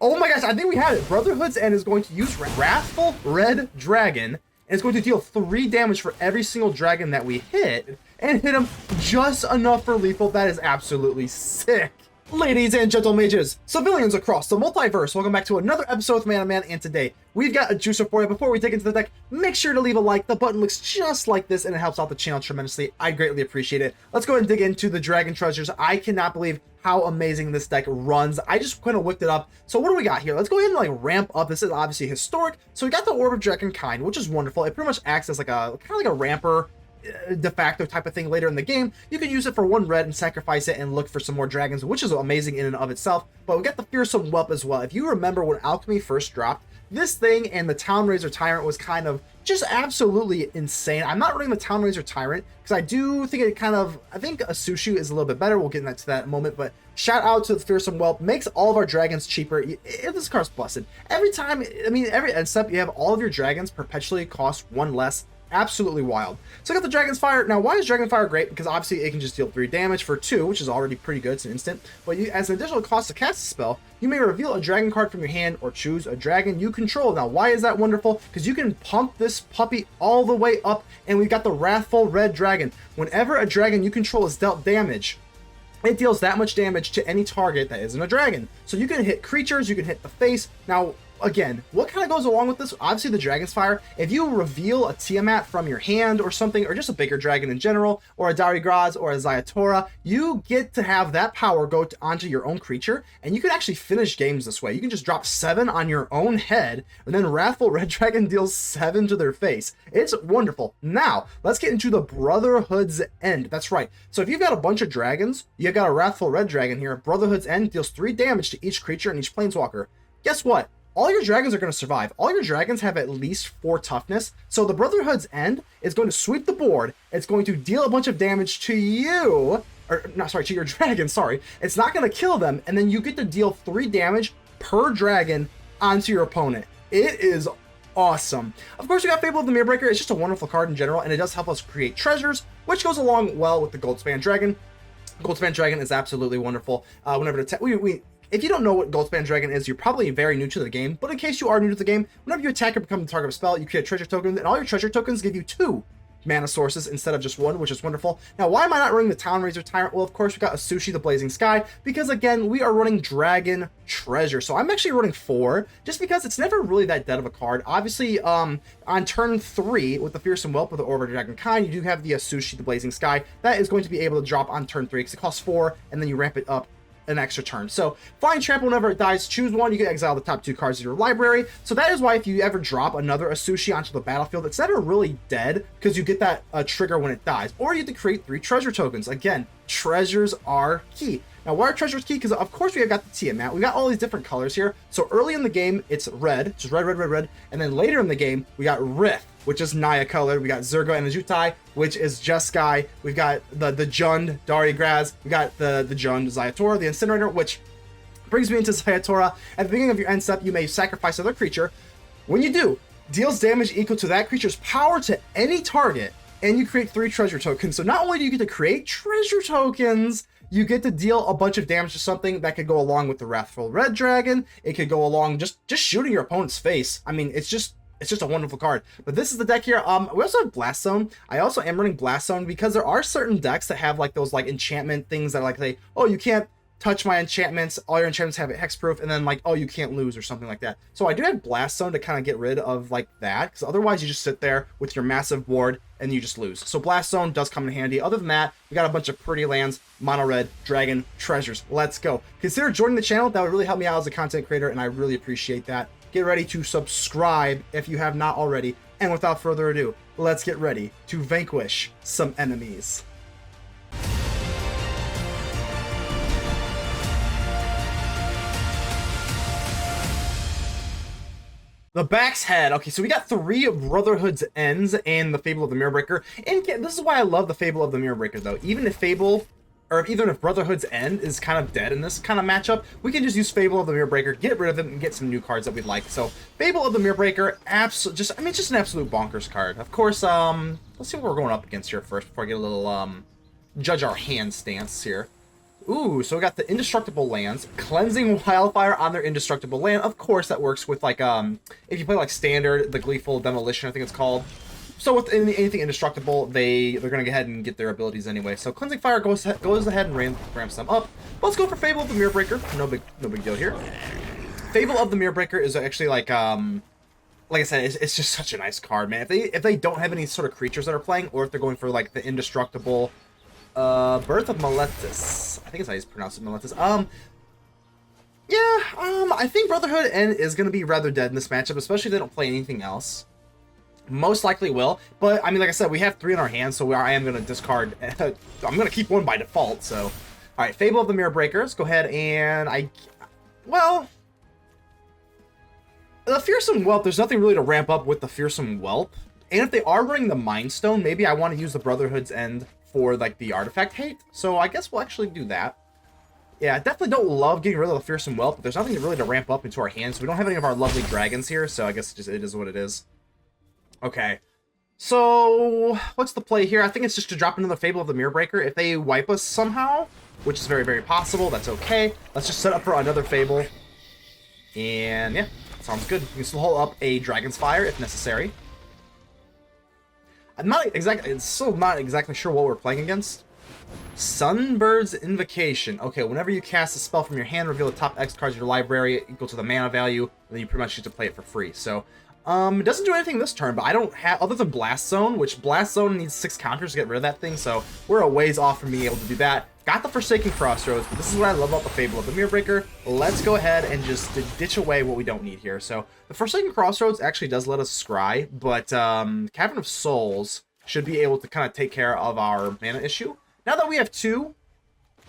Oh my gosh, I think we had it. Brotherhood's End is going to use Wrathful Red Dragon, and it's going to deal 3 damage for every single dragon that we hit, and hit them just enough for lethal. That is absolutely sick. Ladies and gentle mages, civilians across the multiverse, welcome back to another episode of Man to Man, and today we've got a juicer for you. Before we dig into the deck, make sure to leave a like. The button looks just like this and it helps out the channel tremendously. I greatly appreciate it. Let's go ahead and dig into the dragon treasures. I cannot believe how amazing this deck runs. I just kind of whipped it up. So what do we got here? Let's go ahead and like ramp up. This is obviously historic. So we got the Orb of Dragonkind, which is wonderful. It pretty much acts as like a kind of like a ramper de facto type of thing later in the game. You can use it for 1 red and sacrifice it and look for some more dragons, which is amazing in and of itself. But we got the Fearsome Whelp as well. If you remember when Alchemy first dropped, this thing and the Town Raiser Tyrant was kind of just absolutely insane. I'm not running the Town Raiser Tyrant because I do think it kind of, I think Atsushi is a little bit better. We'll get into that in a moment, but shout out to the Fearsome Whelp. Makes all of our dragons cheaper. This card's busted. Every time, I mean, every end step, you have all of your dragons perpetually cost 1 less. Absolutely wild. So I got the Dragon's Fire. Now, why is Dragon Fire great? Because obviously it can just deal 3 damage for 2, which is already pretty good. It's an instant. But you, as an additional cost to cast a spell, you may reveal a dragon card from your hand or choose a dragon you control. Now, why is that wonderful? Because you can pump this puppy all the way up, and we've got the Wrathful Red Dragon. Whenever a dragon you control is dealt damage, it deals that much damage to any target that isn't a dragon. So you can hit creatures, you can hit the face. Now, again, what kind of goes along with this? Obviously the Dragon's Fire. If you reveal a Tiamat from your hand or something, or just a bigger dragon in general, or a Darigaaz or a Ziatora, you get to have that power go onto your own creature, and you can actually finish games this way. You can just drop 7 on your own head, and then Wrathful Red Dragon deals 7 to their face. It's wonderful. Now, let's get into the Brotherhood's End. That's right. So if you've got a bunch of dragons, you've got a Wrathful Red Dragon here. Brotherhood's End deals 3 damage to each creature and each planeswalker. Guess what? All your dragons are going to survive. All your dragons have at least 4 toughness. So the Brotherhood's End is going to sweep the board. It's going to deal a bunch of damage to you. Or, not sorry, to your dragon, sorry. It's not going to kill them. And then you get to deal 3 damage per dragon onto your opponent. It is awesome. Of course, we got Fable of the Mirrorbreaker. It's just a wonderful card in general. And it does help us create treasures, which goes along well with the Goldspan Dragon. Goldspan Dragon is absolutely wonderful. Whenever if you don't know what Goldspan Dragon is, you're probably very new to the game, but in case you are new to the game, whenever you attack or become the target of a spell, you create treasure tokens, and all your treasure tokens give you 2 mana sources instead of just 1, which is wonderful. Now, why am I not running the Town Raiser Tyrant? Well, of course, we got Atsushi, the Blazing Sky, because again, we are running Dragon Treasure. So I'm actually running 4, just because it's never really that dead of a card. Obviously, on turn 3, with the Fearsome Whelp with the Orb of Dragonkind, you do have the Atsushi, the Blazing Sky. That is going to be able to drop on turn 3, because it costs 4, and then you ramp it up an extra turn. So Flying Trample, whenever it dies, choose 1. You can exile the top 2 cards of your library. So that is why if you ever drop another Atsushi onto the battlefield, it's never really dead, because you get that trigger when it dies. Or you have to create 3 treasure tokens. Again, treasures are key. Now, why are treasures key? Because of course we have got the Tiamat. We got all these different colors here. So early in the game, it's red, just red, red, red, red. And then later in the game, we got Rith, which is Naya colored. We got Zurgo and Ojutai, which is Jeskai. We've got the Jund, Darigaaz. We got the Jund, Ziatora, the Incinerator, which brings me into Ziatora. At the beginning of your end step, you may sacrifice another creature. When you do, deals damage equal to that creature's power to any target, and you create 3 treasure tokens. So not only do you get to create treasure tokens, you get to deal a bunch of damage to something that could go along with the Wrathful Red Dragon. It could go along just shooting your opponent's face. I mean, it's just a wonderful card. But this is the deck here. We also have Blast Zone. I also am running Blast Zone because there are certain decks that have like those like enchantment things that like say, oh, you can't touch my enchantments. All your enchantments have it hexproof, and then like, oh, you can't lose or something like that. So I do have Blast Zone to kind of get rid of like that, because otherwise you just sit there with your massive board and you just lose. So Blast Zone does come in handy. Other than that, we got a bunch of pretty lands, mono red, dragon, treasures. Let's go. Consider joining the channel. That would really help me out as a content creator, and I really appreciate that. Get ready to subscribe if you have not already. And without further ado, let's get ready to vanquish some enemies. The Back's Head. Okay, so we got 3 of Brotherhood's Ends and the Fable of the Mirrorbreaker. And this is why I love the Fable of the Mirrorbreaker, though. Even if Brotherhood's End is kind of dead in this kind of matchup, we can just use Fable of the Mirrorbreaker, get rid of it, and get some new cards that we'd like. So Fable of the Mirrorbreaker, just an absolute bonkers card. Of course, let's see what we're going up against here first before I get a little judge our hand stance here. Ooh, so we got the indestructible lands, cleansing wildfire on their indestructible land. Of course, that works with like if you play like standard, the gleeful demolition, I think it's called. So with anything indestructible, they're gonna go ahead and get their abilities anyway. So cleansing fire goes ahead and ramps them up. Let's go for Fable of the Mirrorbreaker. No big deal here. Fable of the Mirrorbreaker is actually like I said, it's just such a nice card, man. If they don't have any sort of creatures that are playing, or if they're going for like the indestructible. Birth of Meletis. I think it's how you pronounce it, Meletis. I think Brotherhood End is going to be rather dead in this matchup, especially if they don't play anything else. Most likely will, but I mean, like I said, we have 3 in our hands, so I am going to discard. I'm going to keep 1 by default, so. Alright, Fable of the Mirrorbreakers. Go ahead and the Fearsome Whelp, there's nothing really to ramp up with the Fearsome Whelp. And if they are running the Mind Stone, maybe I want to use the Brotherhood's End for like the artifact hate, so I guess we'll actually do that. Yeah, I definitely don't love getting rid of the Fearsome Whelp, but there's nothing really to ramp up into our hands. We don't have any of our lovely dragons here, so I guess it is what it is. Okay, so what's the play here? I think it's just to drop another Fable of the Mirrorbreaker. If they wipe us somehow, which is very, very possible, that's okay. Let's just set up for another Fable. And yeah, sounds good. We can still hold up a Dragon's Fire if necessary. It's still not exactly sure what we're playing against. Sunbird's Invocation. Okay, whenever you cast a spell from your hand, reveal the top X cards of your library equal to the mana value, and then you pretty much get to play it for free. So, it doesn't do anything this turn, but I don't have, other than Blast Zone, which Blast Zone needs 6 counters to get rid of that thing, so we're a ways off from being able to do that. Got the Forsaken Crossroads, but this is what I love about the Fable of the Mirrorbreaker. Let's go ahead and just ditch away what we don't need here. So, the Forsaken Crossroads actually does let us scry, but Cavern of Souls should be able to kind of take care of our mana issue. Now that we have 2,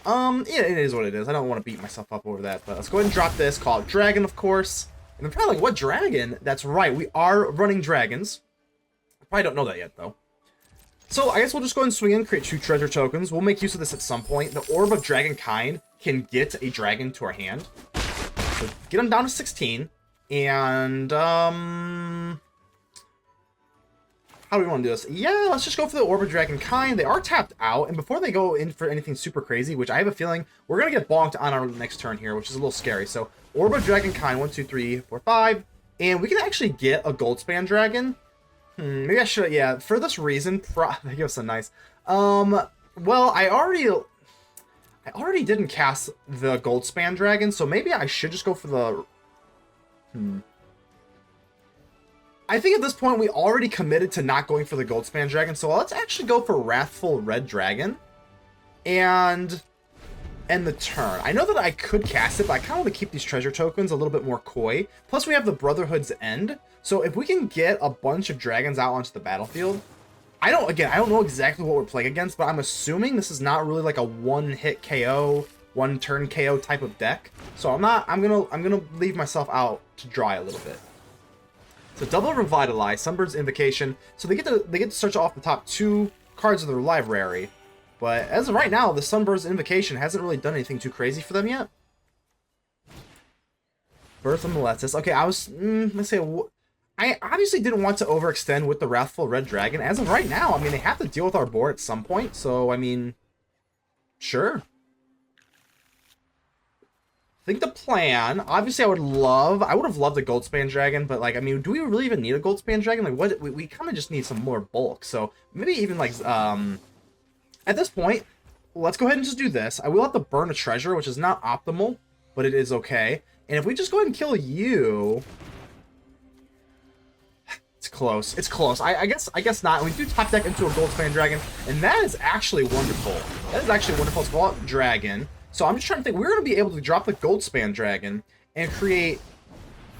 yeah, it is what it is. I don't want to beat myself up over that, but let's go ahead and drop this, call it Dragon, of course. And they're probably like, what dragon? That's right, we are running dragons. I probably don't know that yet, though. So I guess we'll just go ahead and swing in, create 2 treasure tokens. We'll make use of this at some point. The Orb of Dragonkind can get a dragon to our hand. So get them down to 16. And, how do we want to do this? Yeah, let's just go for the Orb of Dragonkind. They are tapped out, and before they go in for anything super crazy, which I have a feeling we're going to get bonked on our next turn here, which is a little scary. So, Orb of Dragonkind, 1, 2, 3, 4, 5. And we can actually get a Goldspan Dragon. Maybe I should, yeah, for this reason, that gives so nice. Well, I already didn't cast the Goldspan Dragon, so maybe I should just go for the... I think at this point we already committed to not going for the Goldspan Dragon, so let's actually go for Wrathful Red Dragon and end the turn. I know that I could cast it, but I kind of want to keep these treasure tokens a little bit more coy. Plus we have the Brotherhood's End, so if we can get a bunch of dragons out onto the battlefield, I don't know exactly what we're playing against, but I'm assuming this is not really like a one-hit KO, one-turn KO type of deck. So I'm gonna leave myself out to dry a little bit. So double Revitalize, Sunbird's Invocation. So they get to search off the top 2 cards of their library. But as of right now, the Sunbird's Invocation hasn't really done anything too crazy for them yet. Birth of Meletis. Okay, let's say, I obviously didn't want to overextend with the Wrathful Red Dragon. As of right now, I mean, they have to deal with our board at some point. So, I mean, sure. I think the plan, obviously I would have loved a Goldspan Dragon, but like, I mean, do we really even need a Goldspan Dragon? Like, what, we kind of just need some more bulk. So maybe even like, at this point, let's go ahead and just do this. I will have to burn a treasure, which is not optimal, but it is okay. And if we just go ahead and kill you, it's close. It's close. I guess not. We do top deck into a Goldspan Dragon, and that is actually wonderful. That is actually wonderful. Let's go out Dragon. So I'm just trying to think, we're going to be able to drop the Goldspan Dragon and create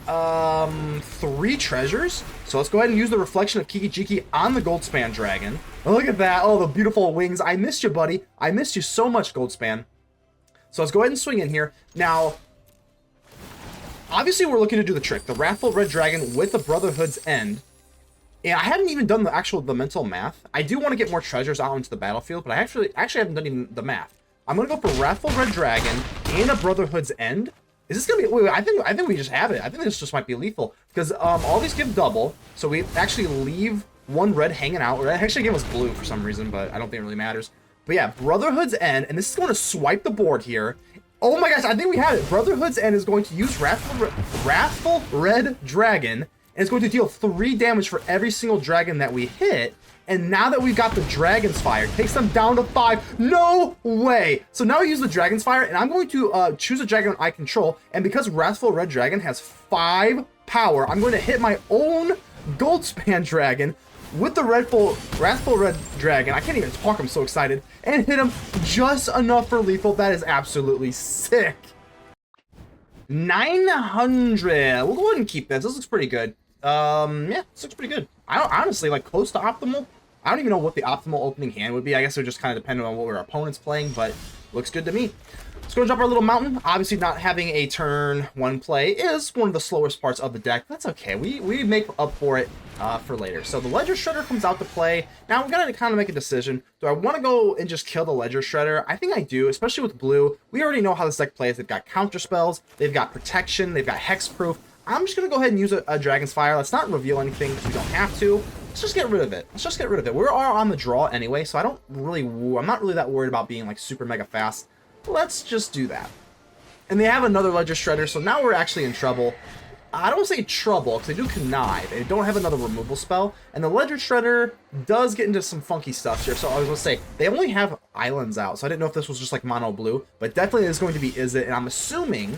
3 treasures. So let's go ahead and use the Reflection of Kiki-Jiki on the Goldspan Dragon. Oh, look at that. Oh, the beautiful wings. I missed you, buddy. I missed you so much, Goldspan. So let's go ahead and swing in here. Now, obviously we're looking to do the trick. The Wrathful Red Dragon with the Brotherhood's End. And I hadn't even done the mental math. I do want to get more treasures out into the battlefield, but I actually haven't done even the math. I'm gonna go for Wrathful Red Dragon and a Brotherhood's End. Is this gonna be? Wait, I think we just have it. I think this just might be lethal because all these give double, so we actually leave 1 red hanging out. Or it actually gave us blue for some reason, but I don't think it really matters. But yeah, Brotherhood's End, and this is going to swipe the board here. Oh my gosh, I think we have it. Brotherhood's End is going to use Wrathful Red Dragon, and it's going to deal 3 damage for every single dragon that we hit. And now that we've got the Dragon's Fire, takes them down to 5. No way! So now we use the Dragon's Fire, and I'm going to choose a dragon I control. And because Wrathful Red Dragon has 5 power, I'm going to hit my own Goldspan Dragon with the Wrathful Red Dragon. I can't even talk, I'm so excited. And hit him just enough for lethal. That is absolutely sick. 900. We'll go ahead and keep this. This looks pretty good. Yeah, this looks pretty good. I don't, honestly, like, close to optimal. I don't even know what the optimal opening hand would be. I guess it would just kind of depend on what our opponent's playing, but looks good to me. Let's go drop our little mountain. Obviously, not having a turn 1 play is one of the slowest parts of the deck. That's okay. We make up for it for later. So the Ledger Shredder comes out to play. Now, we got to kind of make a decision. Do I want to go and just kill the Ledger Shredder? I think I do, especially with blue. We already know how this deck plays. They've got counter spells. They've got protection. They've got hexproof. I'm just going to go ahead and use a Dragon's Fire. Let's not reveal anything because we don't have to. Let's just get rid of it. Let's just get rid of it. We're all on the draw anyway, so I'm not really that worried about being like super mega fast. Let's just do that. And they have another Ledger Shredder, so now we're actually in trouble. I don't say trouble, because they do Connive. They don't have another removal spell. And the Ledger Shredder does get into some funky stuff here. So I was going to say, they only have islands out. So I didn't know if this was just like mono blue. But definitely is going to be Izzet. And I'm assuming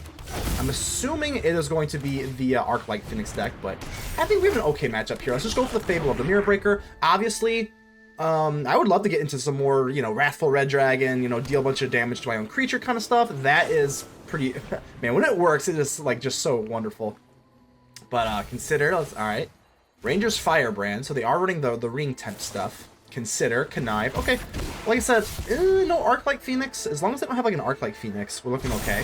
it is going to be the Arclight Phoenix deck. But I think we have an okay matchup here. Let's just go for the Fable of the Mirror Breaker. Obviously, I would love to get into some more, you know, Wrathful Red Dragon, you know, deal a bunch of damage to my own creature kind of stuff. That is pretty, man, when it works, it is like just so wonderful. But consider, all right, Ranger's Firebrand, so they are running the ring temp stuff. Consider, Connive, okay. Like I said, no Arclight Phoenix. As long as they don't have like an Arclight Phoenix, we're looking okay.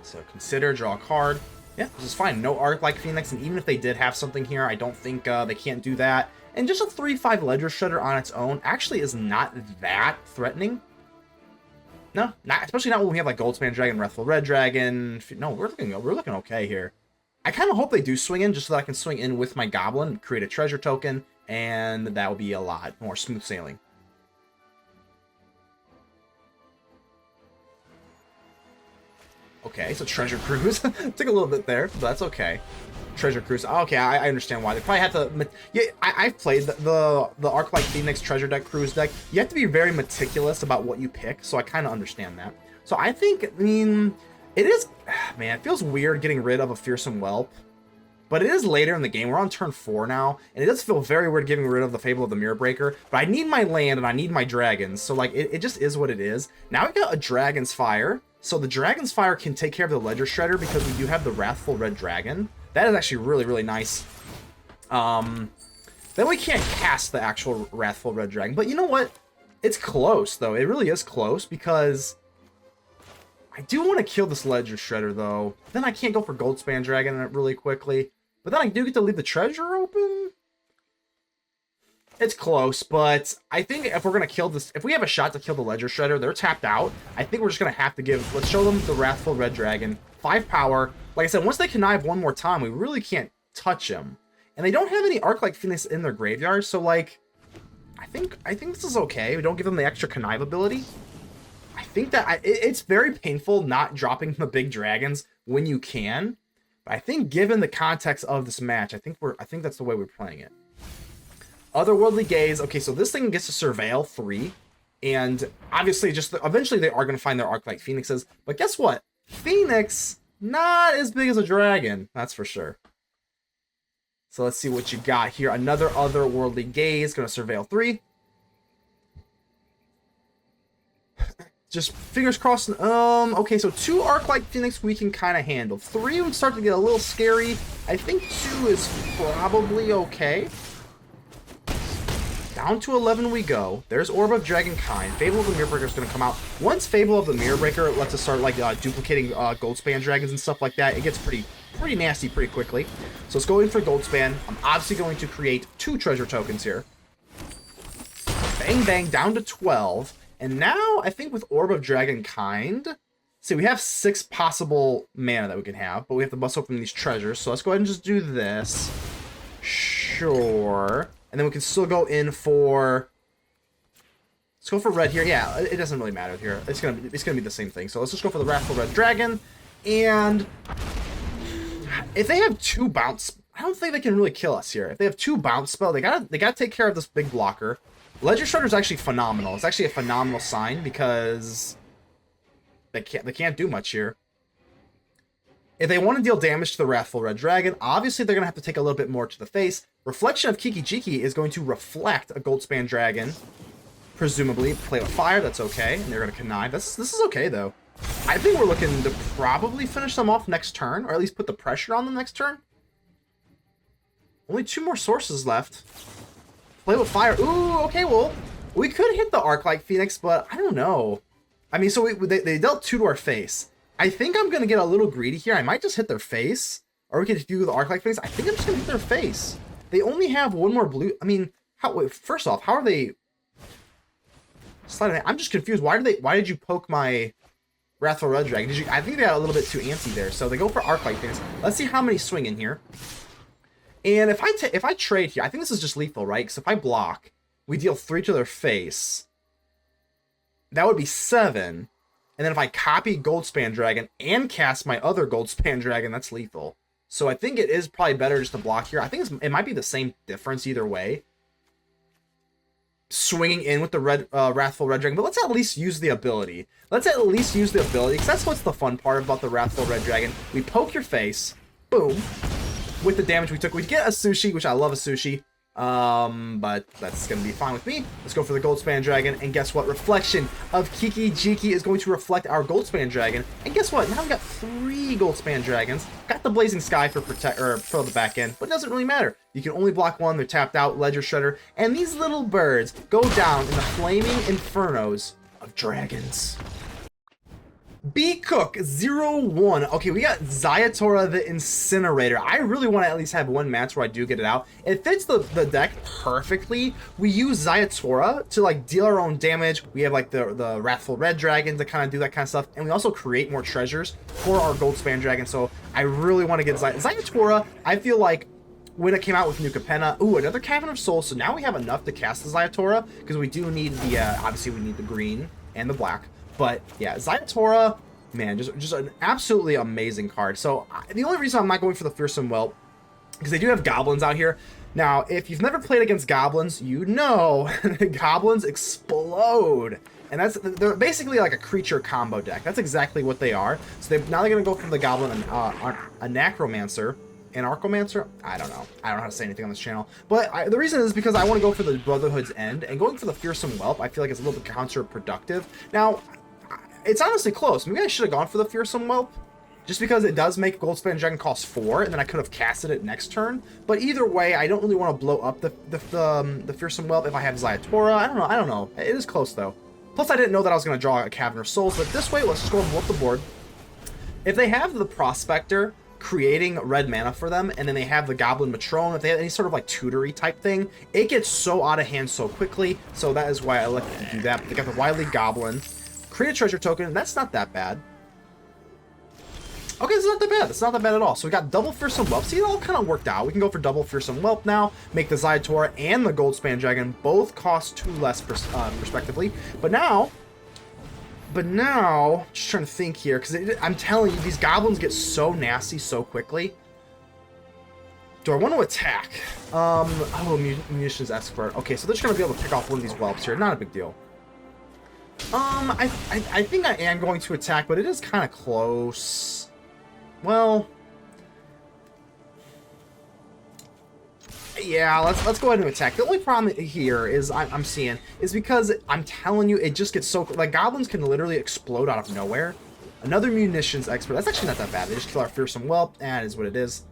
So consider, draw a card. Yeah, this is fine. No Arclight Phoenix, and even if they did have something here, I don't think they can't do that. And just a 3/5 Ledger Shredder on its own actually is not that threatening. No, not especially not when we have like Goldspan Dragon, Wrathful Red Dragon. No, we're looking okay here. I kind of hope they do swing in just so that I can swing in with my Goblin, create a treasure token, and that will be a lot more smooth sailing. Okay, so Treasure Cruise. Took a little bit there, but that's okay. Treasure Cruise. Okay, I understand why. They probably have to... Yeah, I've played the Arclight Phoenix Treasure Deck Cruise deck. You have to be very meticulous about what you pick, so I kind of understand that. So I think, I mean... It is, man, it feels weird getting rid of a Fearsome Whelp, but it is later in the game. We're on turn 4 now, and it does feel very weird getting rid of the Fable of the Mirror Breaker, but I need my land and I need my dragons, so like, it just is what it is. Now we got a Dragon's Fire, so the Dragon's Fire can take care of the Ledger Shredder because we do have the Wrathful Red Dragon. That is actually really, really nice. Then we can't cast the actual Wrathful Red Dragon, but you know what? It's close, though. It really is close, because... I do want to kill this Ledger Shredder, though. Then I can't go for Goldspan Dragon really quickly. But then I do get to leave the treasure open. It's close, but I think if we're going to kill this... If we have a shot to kill the Ledger Shredder, they're tapped out. I think we're just going to have to give... Let's show them the Wrathful Red Dragon. 5 power. Like I said, once they connive one more time, we really can't touch him. And they don't have any Arclight Phoenix in their graveyard, so, like... I think this is okay. We don't give them the extra connive ability. I think that it's very painful not dropping the big dragons when you can. But I think given the context of this match, I think that's the way we're playing it. Otherworldly Gaze. Okay, so this thing gets to surveil 3. And obviously eventually they are going to find their Arclight Phoenixes. But guess what? Phoenix, not as big as a dragon. That's for sure. So let's see what you got here. Another Otherworldly Gaze. Going to surveil 3. Just fingers crossed. Okay, so 2 Arclight Phoenix we can kind of handle. 3 would start to get a little scary. I think 2 is probably okay. Down to 11 we go. There's Orb of Dragonkind. Fable of the Mirror Breaker is going to come out. Once Fable of the Mirror Breaker lets us start like duplicating Goldspan Dragons and stuff like that, it gets pretty nasty pretty quickly. So let's go in for Goldspan. I'm obviously going to create 2 treasure tokens here. Bang, bang, down to 12. And now, I think with Orb of Dragonkind, see, we have 6 possible mana that we can have, but we have to bust open these treasures. So let's go ahead and just do this. Sure. And then we can still go in for... Let's Let's go for red here. Yeah, it doesn't really matter here. It's gonna be the same thing. So let's just go for the Wrathful Red Dragon. And if they have 2 bounce, I don't think they can really kill us here. If they have 2 bounce spell, they gotta take care of this big blocker. Ledger Shredder is actually phenomenal. It's actually a phenomenal sign because they can't do much here. If they want to deal damage to the Wrathful Red Dragon, obviously they're going to have to take a little bit more to the face. Reflection of Kiki Jiki is going to reflect a Goldspan Dragon. Presumably, play with fire, that's okay. And they're going to connive. This is okay, though. I think we're looking to probably finish them off next turn, or at least put the pressure on them next turn. Only 2 more sources left. Play with fire. Ooh, okay, well, we could hit the Arclight Phoenix, but I don't know. I mean, so they dealt 2 to our face. I think I'm going to get a little greedy here. I might just hit their face. Or we could do the Arclight Phoenix. I think I'm just going to hit their face. They only have 1 more blue. I mean, wait, first off, how are they... I'm just confused. Why did you poke my Wrathful Red Dragon? I think they got a little bit too antsy there. So they go for Arclight Phoenix. Let's see how many swing in here. And if I trade here, I think this is just lethal, right? Because if I block, we deal 3 to their face. That would be 7. And then if I copy Goldspan Dragon and cast my other Goldspan Dragon, that's lethal. So I think it is probably better just to block here. I think it might be the same difference either way. Swinging in with the Wrathful Red Dragon. But let's at least use the ability. Let's at least use the ability, because that's what's the fun part about the Wrathful Red Dragon. We poke your face. Boom. With the damage we took, we get Atsushi, which I love Atsushi. But that's going to be fine with me. Let's go for the Goldspan Dragon, and guess what? Reflection of Kiki Jiki is going to reflect our Goldspan Dragon, and guess what? Now we've got 3 Goldspan Dragons. Got the Blazing Sky for the back end, but it doesn't really matter. You can only block 1, they're tapped out, Ledger Shredder, and these little birds go down in the flaming infernos of dragons. B-Cook01. Okay, we got Ziatora the Incinerator. I really want to at least have 1 match where I do get it out. It fits the deck perfectly. We use Ziatora to like deal our own damage. We have like the Wrathful Red Dragon to kind of do that kind of stuff. And we also create more treasures for our Goldspan Dragon. So I really want to get Ziatora. I feel like when it came out with New Capenna, ooh, another Cavern of Souls. So now we have enough to cast the Ziatora because we do need the, obviously we need the green and the black. But yeah, Ziatora, man, just an absolutely amazing card. So the only reason I'm not going for the Fearsome Whelp, because they do have goblins out here. Now, if you've never played against goblins, you know goblins explode. And they're basically like a creature combo deck. That's exactly what they are. So now they're going to go from the goblin and a necromancer. An Archomancer? I don't know. I don't know how to say anything on this channel. But the reason is because I want to go for the Brotherhood's End. And going for the Fearsome Whelp, I feel like it's a little bit counterproductive. Now, it's honestly close. Maybe I should have gone for the Fearsome Whelp. Just because it does make Goldspan Dragon cost 4. And then I could have casted it next turn. But either way, I don't really want to blow up the Fearsome Whelp if I have Ziatora. I don't know. It is close, though. Plus, I didn't know that I was going to draw a Cavern of Souls. But this way, let's just go and whoop the board. If they have the Prospector creating red mana for them, and then they have the Goblin Matrone, if they have any sort of like tutory type thing, it gets so out of hand so quickly. So that is why I like to do that. But they got the Wily Goblin. Create a treasure token, and that's not that bad. Okay, it's not that bad. It's not that bad at all. So we got double Fearsome Whelp. See, it all kind of worked out. We can go for double Fearsome Whelp now, make the Ziatora and the Goldspan Dragon both cost 2 less respectively. But now, just trying to think here, because I'm telling you, these goblins get so nasty so quickly. Do I want to attack? Munitions Expert. Okay, so they're just going to be able to pick off one of these whelps here. Not a big deal. I think I am going to attack, but it is kind of close. Well, yeah, let's go ahead and attack. The only problem here is I'm seeing is because I'm telling you, it just gets so, like, goblins can literally explode out of nowhere. Another Munitions Expert. That's actually not that bad. They just kill our Fearsome Whelp, and it is what it is.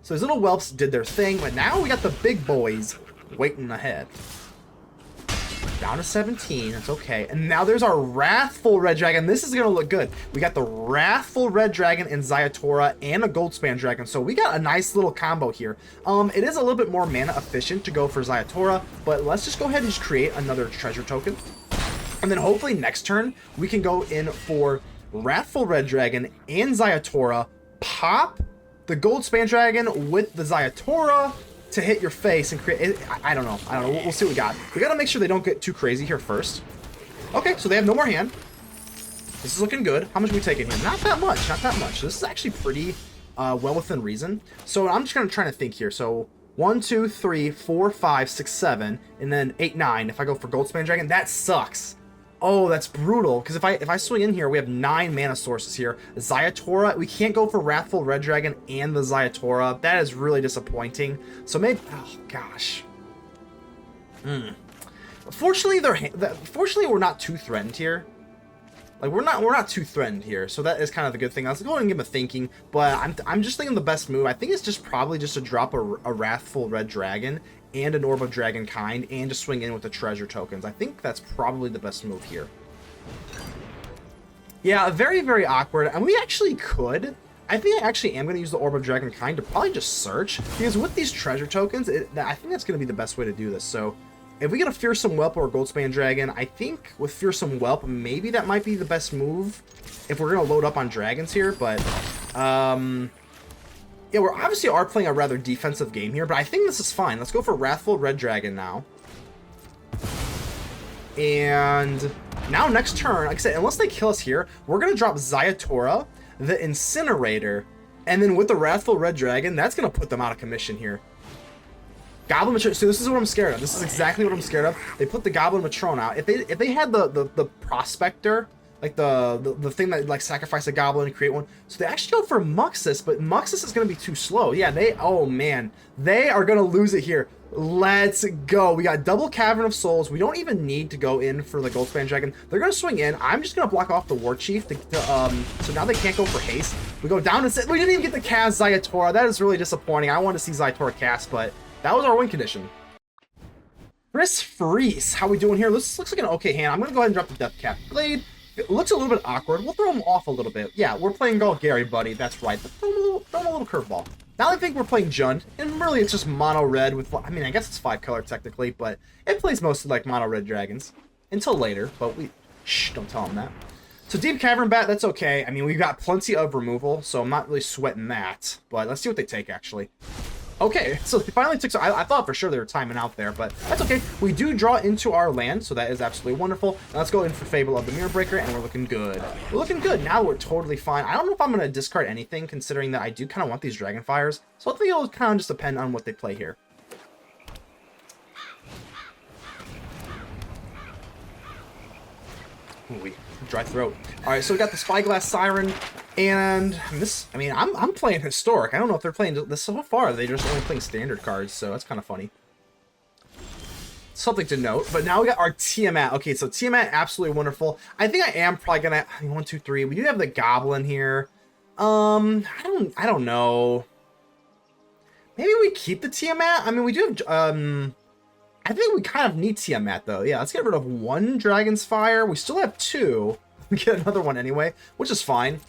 So these little whelps did their thing, but now we got the big boys waiting ahead. Down to 17, that's okay. And now there's our Wrathful Red Dragon. This is going to look good. We got the Wrathful Red Dragon and Ziatora and a Goldspan Dragon. So we got a nice little combo here. It is a little bit more mana efficient to go for Ziatora, but let's just go ahead and just create another treasure token. And then hopefully next turn, we can go in for Wrathful Red Dragon and Ziatora, pop the Goldspan Dragon with the Ziatora to hit your face and create. I don't know. We'll see what we got. We got to make sure they don't get too crazy here first. Okay, so they have no more hand. This is looking good. How much are we taking here? Not that much, not that much. This is actually pretty well within reason. So I'm just gonna try to think here. So 1, 2, 3, 4, 5, 6, 7, and then 8, 9. If I go for Goldspan Dragon, that sucks. Oh, that's brutal. Because if I swing in here, we have 9 mana sources here. Ziatora, we can't go for Wrathful Red Dragon and the Ziatora. That is really disappointing. So maybe, oh gosh. Fortunately, we're not too threatened here. Like we're not too threatened here, so that is kind of the good thing. I was going to give him a thinking, but I'm just thinking the best move. I think it's just probably just to drop a Wrathful Red Dragon and an Orb of Dragonkind and just swing in with the treasure tokens. I think that's probably the best move here. Yeah, very, very awkward. And we actually could. I think I actually am going to use the Orb of Dragonkind to probably just search, because with these treasure tokens, I think that's going to be the best way to do this. So if we get a Fearsome Whelp or a Goldspan Dragon, I think with Fearsome Whelp, maybe that might be the best move if we're going to load up on dragons here. But, yeah, we're obviously playing a rather defensive game here, but I think this is fine. Let's go for Wrathful Red Dragon now. And now next turn, like I said, unless they kill us here, we're going to drop Ziatora, the Incinerator, and then with the Wrathful Red Dragon, that's going to put them out of commission here. Goblin Matrona. So this is what I'm scared of. This is exactly what I'm scared of. They put the Goblin Matrona out. If they had the Prospector, like the thing that like sacrifice a goblin and create one, so they actually go for Muxus, but Muxus is going to be too slow. Yeah, oh man, they are going to lose it here. Let's go. We got double Cavern of Souls. We don't even need to go in for the Goldspan Dragon. They're going to swing in. I'm just going to block off the War Chief. So now they can't go for haste. We go down and we didn't even get the cast Ziatora. That is really disappointing. I want to see Ziatora cast, but that was our win condition. Chris Freeze, how we doing here? This looks like an okay hand. I'm going to go ahead and drop the Deathcap Glade. It looks a little bit awkward. We'll throw him off a little bit. Yeah, we're playing Gary, buddy. That's right. But throw him a little curveball. Now I think we're playing Jund, and really it's just mono red with, I mean, I guess it's 5 color technically, but it plays mostly like mono red dragons. Until later, but don't tell him that. So Deep Cavern Bat, that's okay. I mean, we've got plenty of removal, so I'm not really sweating that. But let's see what they take, actually. Okay, so they finally took, so I thought for sure they were timing out there, but that's okay. We do draw into our land, so that is absolutely wonderful. Now let's go in for Fable of the Mirror Breaker, and we're looking good. We're looking good. Now we're totally fine. I don't know if I'm going to discard anything, considering that I do kind of want these Dragonfires, so I think it'll kind of just depend on what they play here. Ooh, dry throat. All right, so we got the Spyglass Siren, and this, I mean, I'm playing Historic. I don't know if they're playing this so far. They're just only playing standard cards, so that's kind of funny. Something to note. But now we got our Tiamat. Okay, so Tiamat, absolutely wonderful. I think I am probably gonna 1, 2, 3. We do have the Goblin here. I don't know. Maybe we keep the Tiamat. I mean, we do have I think we kind of need Tiamat, though. Yeah, let's get rid of 1 Dragon's Fire. We still have 2. We get another one anyway, which is fine.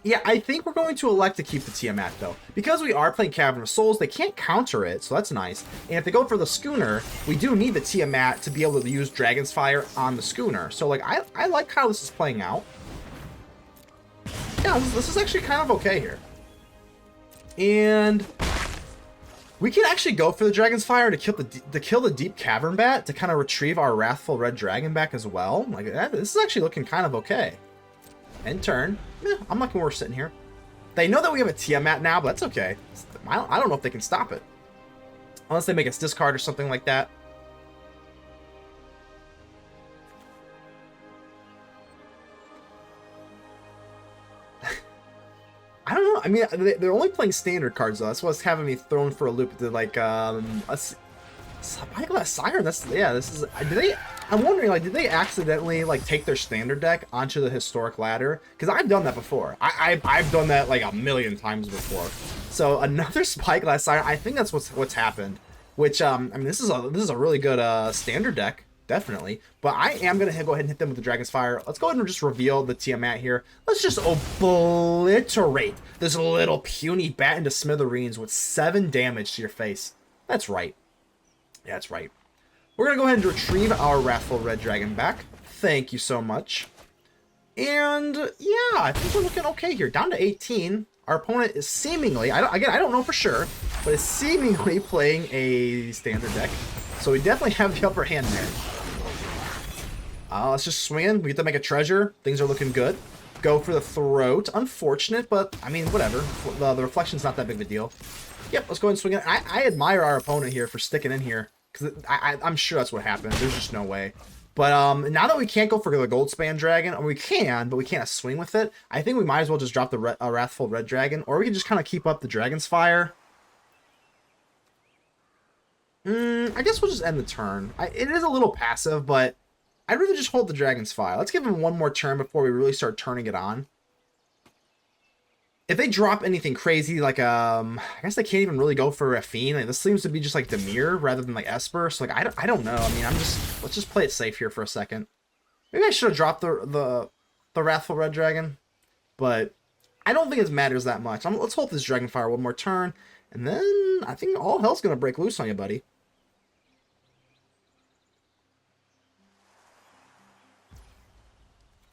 Yeah, I think we're going to elect to keep the Tiamat, though. Because we are playing Cavern of Souls, they can't counter it, so that's nice. And if they go for the Schooner, we do need the Tiamat to be able to use Dragon's Fire on the Schooner. So, like, I like how this is playing out. Yeah, this is actually kind of okay here. And we can actually go for the Dragon's Fire to kill the Deep Cavern Bat to kind of retrieve our Wrathful Red Dragon back as well. Like that, this is actually looking kind of okay. End turn. I'm liking where we're sitting here. They know that we have a Tiamat now, but that's okay. I don't know if they can stop it. Unless they make us discard or something like that. I don't know. I mean, they're only playing standard cards, though. That's what's having me thrown for a loop. They're like, a Spyglass Siren. This is. I'm wondering, like, did they accidentally, like, take their standard deck onto the Historic Ladder? Because I've done that before. I've done that, like, a million times before. So, another Spyglass Siren. I think that's what's happened. Which, I mean, this is a really good, standard deck. Definitely. But I am going to go ahead and hit them with the Dragon's Fire. Let's go ahead and just reveal the Tiamat here. Let's just obliterate this little puny bat into smithereens with 7 damage to your face. That's right. Yeah, that's right. We're going to go ahead and retrieve our Wrathful Red Dragon back. Thank you so much. And, yeah, I think we're looking okay here. Down to 18. Our opponent is seemingly, I don't know for sure, but is seemingly playing a standard deck. So we definitely have the upper hand there. Let's just swing in. We get to make a treasure. Things are looking good. Go for the throat. Unfortunate, but I mean, whatever. The reflection's not that big of a deal. Yep, let's go ahead and swing in. I admire our opponent here for sticking in here, because I'm sure that's what happened. There's just no way. But now that we can't go for the Goldspan Dragon, or we can, but we can't swing with it, I think we might as well just drop the Wrathful Red Dragon, or we can just kind of keep up the Dragon's Fire. I guess we'll just end the turn. It is a little passive, but I'd rather just hold the Dragon's Fire. Let's give him one more turn before we really start turning it on. If they drop anything crazy, like, I guess they can't even really go for a Fiend. Like, this seems to be just, like, Dimir rather than, like, Esper. So, like, I don't know. I mean, let's just play it safe here for a second. Maybe I should have dropped the Wrathful Red Dragon. But I don't think it matters that much. Let's hold this Dragonfire one more turn. And then I think all hell's going to break loose on you, buddy.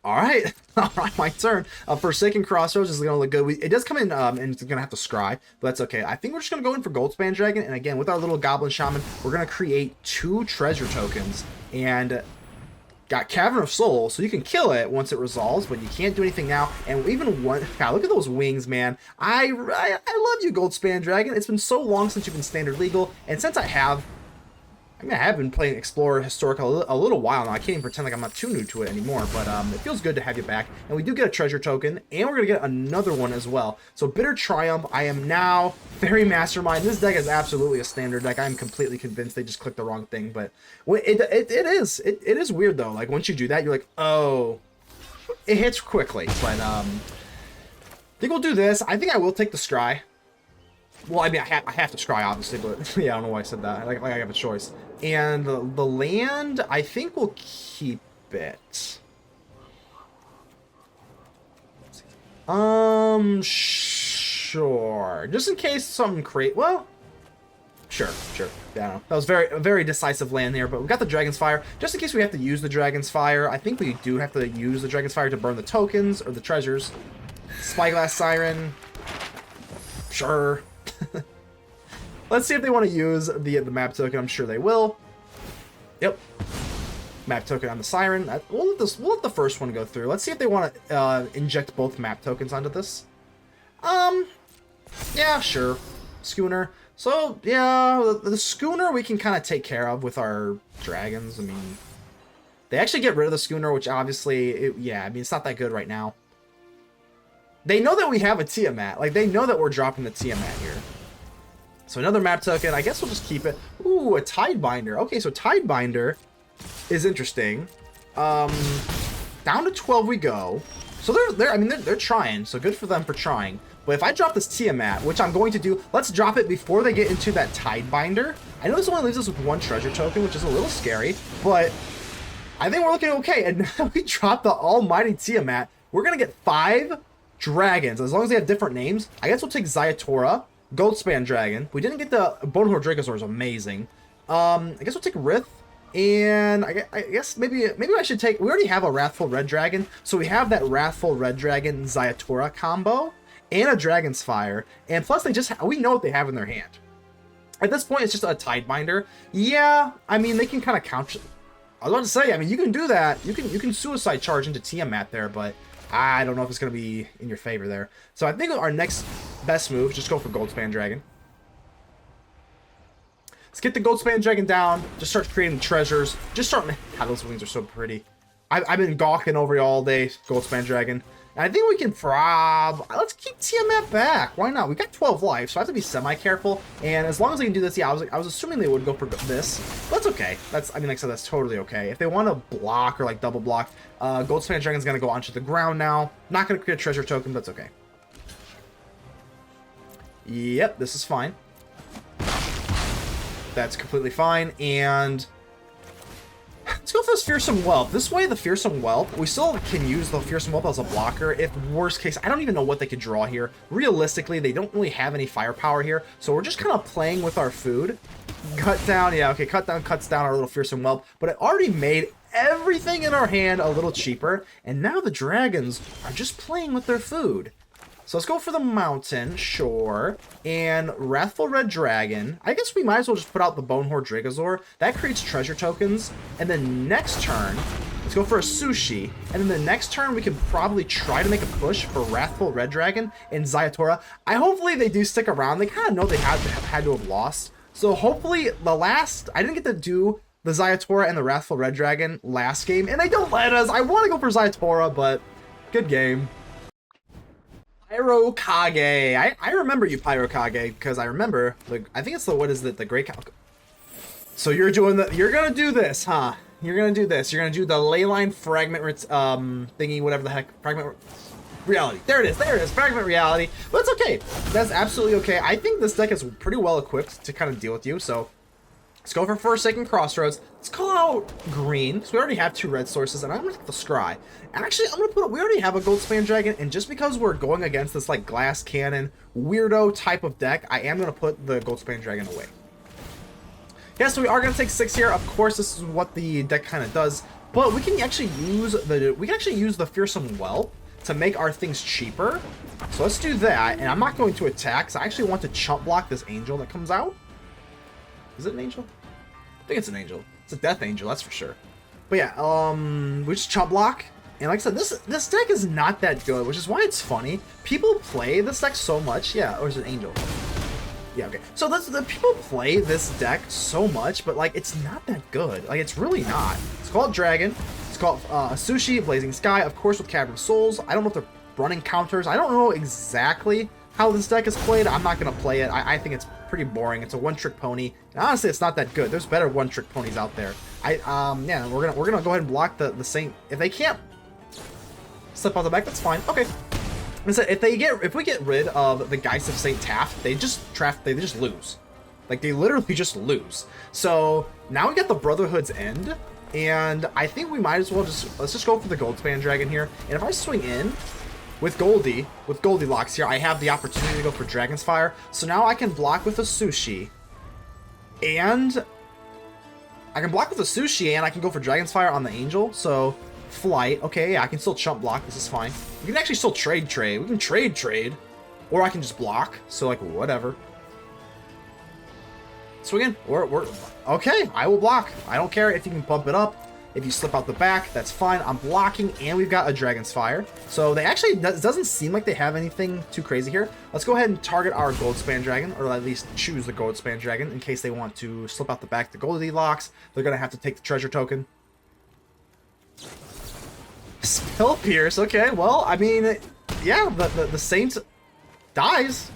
All right, my turn. Forsaken Crossroads is gonna look good. It does come in, and it's gonna have to scry, but that's okay. I think we're just gonna go in for Goldspan Dragon, and again, with our little Goblin Shaman, we're gonna create 2 treasure tokens, and got Cavern of Souls, so you can kill it once it resolves, but you can't do anything now. And even one, God, look at those wings, man. I love you, Goldspan Dragon. It's been so long since you've been standard legal, and since I have been playing Explorer Historic a little while now. I can't even pretend like I'm not too new to it anymore, but it feels good to have you back. And we do get a treasure token, and we're going to get another one as well. So Bitter Triumph, I am now very mastermind. This deck is absolutely a standard deck. I'm completely convinced they just clicked the wrong thing, but it is weird, though. Like, once you do that, you're like, oh, it hits quickly. But I think we'll do this. I think I will take the Scry. Well, I mean, I have to scry, obviously, but yeah, I don't know why I said that. Like I have a choice. And the land, I think we'll keep it. Sure. Just in case something well, sure. Yeah, I don't know. That was a very decisive land there, but we got the Dragon's Fire. Just in case we have to use the Dragon's Fire, I think we do have to use the Dragon's Fire to burn the tokens or the treasures. Spyglass Siren. Sure. Let's see if they want to use the map token. I'm sure they will. Yep. Map token on the Siren. We'll let the first one go through. Let's see if they want to inject both map tokens onto this. Yeah, sure. Schooner. So, yeah, the Schooner we can kind of take care of with our dragons. I mean, they actually get rid of the Schooner, which obviously, yeah, I mean, it's not that good right now. They know that we have a Tiamat. Like, they know that we're dropping the Tiamat here. So another map token. I guess we'll just keep it. Ooh, a Tidebinder. Okay, so Tidebinder is interesting. Down to 12 we go. So they're trying. So good for them for trying. But if I drop this Tiamat, which I'm going to do, let's drop it before they get into that Tidebinder. I know this only leaves us with 1 treasure token, which is a little scary, but I think we're looking okay. And now we drop the almighty Tiamat. We're going to get 5 dragons, as long as they have different names. I guess we'll take Ziatora, Goldspan Dragon. We didn't get the Bonehoard Dracosaur, is amazing. I guess we'll take Rith, and I guess maybe I should take. We already have a Wrathful Red Dragon, so we have that Wrathful Red Dragon Ziatora combo and a Dragon's Fire, and plus we know what they have in their hand. At this point, it's just a Tidebinder. Yeah, I mean they can kind of counter. I was about to say, I mean you can do that. You can suicide charge into Tiamat there, but I don't know if it's going to be in your favor there. So I think our next best move, just go for Goldspan Dragon. Let's get the Goldspan Dragon down. Just start creating treasures. Just start... God, those wings are so pretty. I've been gawking over you all day, Goldspan Dragon. And I think we can let's keep Tiamat back. Why not? We got 12 life, so I have to be semi-careful. And as long as I can do this, yeah, I was assuming they would go for this. But that's okay. I mean, like I said, that's totally okay. If they want to block or like double block, Goldspan Dragon's gonna go onto the ground now. Not gonna create a treasure token, but that's okay. Yep, this is fine. That's completely fine. And let's go for this Fearsome Whelp. This way, the Fearsome Whelp, we still can use the Fearsome Whelp as a blocker. If worst case, I don't even know what they could draw here. Realistically, they don't really have any firepower here, so we're just kind of playing with our food. Cut down, yeah, okay, cuts down our little Fearsome Whelp, but it already made everything in our hand a little cheaper, and now the dragons are just playing with their food. So let's go for the mountain, sure, and Wrathful Red Dragon. I guess we might as well just put out the Bonehoard Dracosaur. That creates treasure tokens, and then next turn, let's Let's go for a Atsushi, and then the next turn we can probably try to make a push for Wrathful Red Dragon and Ziatora. Hopefully they do stick around. They kind of know they had to have lost. So hopefully I didn't get to do the Ziatora and the Wrathful Red Dragon last game, and they don't let us. I want to go for Ziatora, but good game. Pyrokage. I remember you, Pyrokage, because I remember I think it's the Great Cow. So you're gonna do this, huh? You're gonna do this. You're gonna do the Leyline Fragment thingy, whatever the heck. Fragment Reality. There it is. Fragment Reality. But it's okay. That's absolutely okay. I think this deck is pretty well equipped to kind of deal with you. So let's go for Forsaken Crossroads. Let's call out green, because we already have 2 red sources, and I'm gonna take the Scry. Actually, we already have a Goldspan Dragon, and just because we're going against this like glass cannon weirdo type of deck, I am gonna put the Goldspan Dragon away. Yeah, so we are gonna take 6 here. Of course, this is what the deck kind of does, but we can actually use the Fearsome Whelp to make our things cheaper. So let's do that, and I'm not going to attack, because I actually want to chump block this angel that comes out. Is it an angel? I think it's an angel. It's a death angel, that's for sure. But yeah, we just chump block, and like I said, this deck is not that good, which is why it's funny. People play this deck so much. Yeah, or is it an angel? Yeah, okay. So the people play this deck so much, but like it's not that good. Like it's really not. It's called Dragon. It's called Atsushi, Blazing Sky, of course with Cavern of Souls. I don't know if they're running counters. I don't know exactly how this deck is played. I'm not gonna play it. I think it's pretty boring. It's a one-trick pony, and honestly, it's not that good. There's better one-trick ponies out there. Yeah, we're gonna go ahead and block the Saint. If they can't slip out the back, that's fine. Okay. If we get rid of the Geist of Saint Taft, they just lose. Like they literally just lose. So now we got the Brotherhood's End, and I think we might as well let's just go for the Goldspan Dragon here. And if I swing in with Goldilocks here, I have the opportunity to go for Dragon's Fire. So now I can block with a Sushi, and I can go for Dragon's Fire on the Angel. So Flight, okay, yeah, I can still chump block. This is fine. We can actually still trade. We can trade, or I can just block. So like whatever. Swing in. We're okay. I will block. I don't care if you can bump it up. If you slip out the back, that's fine. I'm blocking, and we've got a Dragon's Fire. So they actually, it doesn't seem like they have anything too crazy here. Let's go ahead and target our Goldspan Dragon, or at least choose the Goldspan Dragon in case they want to slip out the back the Goldilocks. They're going to have to take the treasure token. Spell Pierce, okay, well, I mean, yeah, the Saint dies.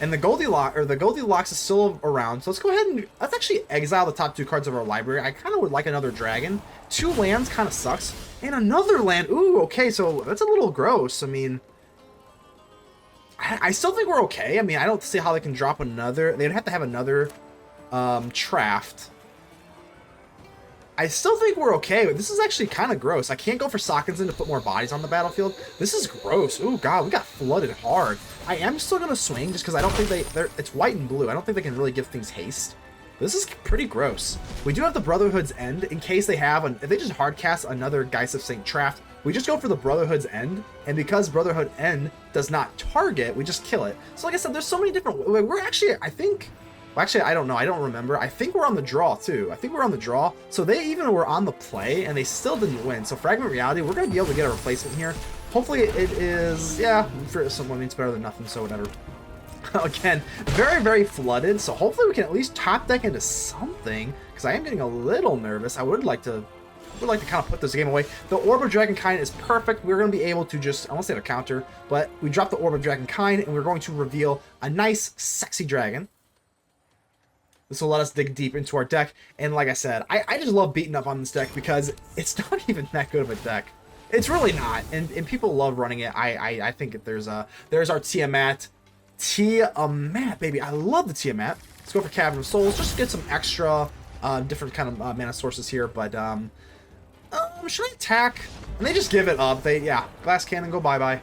And the Goldilocks is still around, so let's go ahead and let's actually exile the top 2 cards of our library. I kind of would like another dragon. 2 lands kind of sucks, and another land. Ooh, okay, so that's a little gross. I mean, I still think we're okay. I mean, I don't see how they can drop another. They'd have to have another Traft. I still think we're okay, but this is actually kind of gross. I can't go for Sokenzan to put more bodies on the battlefield. This is gross. Ooh, God, we got flooded hard. I am still going to swing just because I don't think it's white and blue. I don't think they can really give things haste. This is pretty gross. We do have the Brotherhood's End in case they have, if they just hardcast another Geist of Saint Traft, we just go for the Brotherhood's End, and because Brotherhood End does not target, we just kill it. So like I said, there's so many different, we're actually, I think, well, actually, I don't know. I don't remember. I think we're on the draw, too. I think we're on the draw. So they even were on the play, and they still didn't win. So Fragment Reality, we're going to be able to get a replacement here. Hopefully it is, yeah, for someone means better than nothing, so whatever. Again, very, very flooded. So hopefully we can at least top deck into something, because I am getting a little nervous. I would like to kind of put this game away. The Orb of Dragonkind is perfect. We're going to be able to just, I won't say a counter, but we drop the Orb of Dragonkind, and we're going to reveal a nice, sexy dragon. This will let us dig deep into our deck, and like I said, I just love beating up on this deck because it's not even that good of a deck. It's really not, and people love running it. I think there's our Tiamat. Tiamat, baby. I love the Tiamat. Let's go for Cavern of Souls, just to get some extra different kind of mana sources here, but should I attack? And they just give it up. Yeah, Glass Cannon, go bye-bye.